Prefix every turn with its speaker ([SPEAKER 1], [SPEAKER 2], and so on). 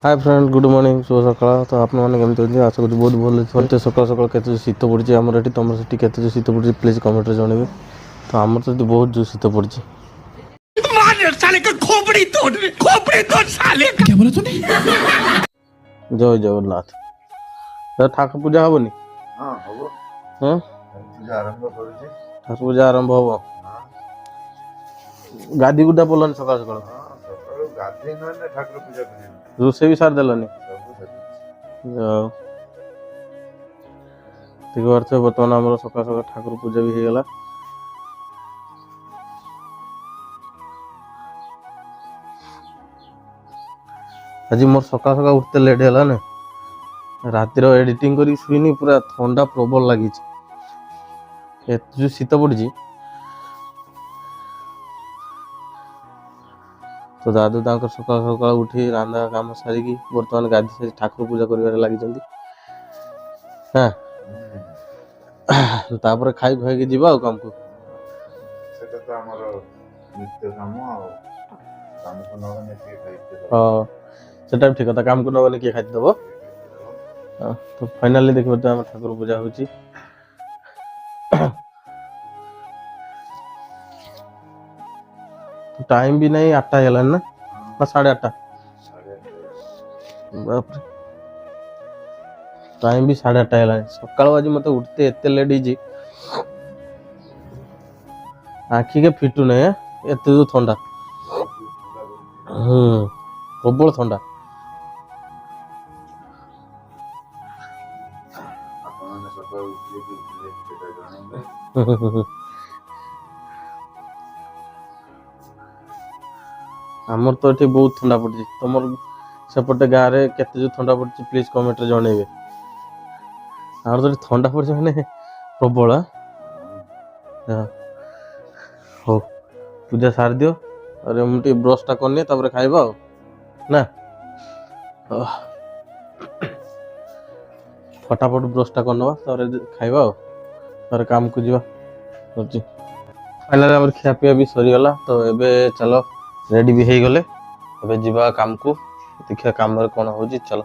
[SPEAKER 1] Hi friend good morning शुभ सकाळ तो आपण माने केमती होती आशा करू बहुत भल होते सकाळ सकाळ केते शीत पड़छि हमर एठी तमर सेठी केते शीत पड़छि प्लीज कमेंट रे जणेबे तो हमर तो बहुत जो शीत पड़छि
[SPEAKER 2] मार साले का खोपड़ी तोड़ साले का क्या बोला तूने
[SPEAKER 1] जय जगन्नाथ तो ठाकुर पूजा हबनी
[SPEAKER 3] हां हबो
[SPEAKER 1] हां
[SPEAKER 3] पूजा आरंभ करूची
[SPEAKER 1] ठाकुर पूजा आरंभ हबो गादी गुडा बोलन सकाळ सकाळ
[SPEAKER 3] हां सकाळ गाधी न ठाकुर पूजा करी
[SPEAKER 1] रोसे भी सार देलनी
[SPEAKER 3] सब सरी
[SPEAKER 1] जाओ ठीक बात है बर्तमान हमर सकाळ सकाळ ठाकुर पूजा भी हे गला आज मोर सकाळ सकाळ उठते लेट हैला ने रातिर एडिटिंग करी सुईनी पूरा ठंडा प्रबल लगी जो शीत पड़ी तो दादू तांकर सकाळ सकाळ उठी रांधा काम सारिकी बर्तमान गादी से ठाकुर पूजा करिवारे लागि जंदी हां तो तापर खाई खाई के जीवा काम को
[SPEAKER 3] सेटा तो हमर नित्य काम को नगने के खाइते
[SPEAKER 1] हां सेटा ठीक है काम को नगने के खाइ दबो तो फाइनली देखबो तो हम ठाकुर पूजा होची टाइम भी नहीं 8टा हेला ना 8:30 बाप रे टाइम भी 8:30 हेला सकाळ आज मते उठते एते लेट हिजी आखी के फिटू ने एते जो ठंडा प्रबल ठंडा
[SPEAKER 3] आपन सकाळ उठले की सेटा जाने
[SPEAKER 1] हमर तो एठी बहुत ठंडा पड़छि तमर सेपटे गाँ रे केते जो ठंडा पड़छि प्लीज कमेंट रे जणेबे आर तो ठंडा पड़छि माने प्रबल हां हो पूजा सार दियो अरे मुटी ब्रश टा करने तबरे खाइबा ना फटाफट ब्रश टा करनवा तबरे खाइबा तबरे काम को जीवा होची फाइनली हमर खिया पिया भी सरी गला तो एबे चलो रेडी भी हो गले अब जीवा काम को देखिए काम कौन हो चलो।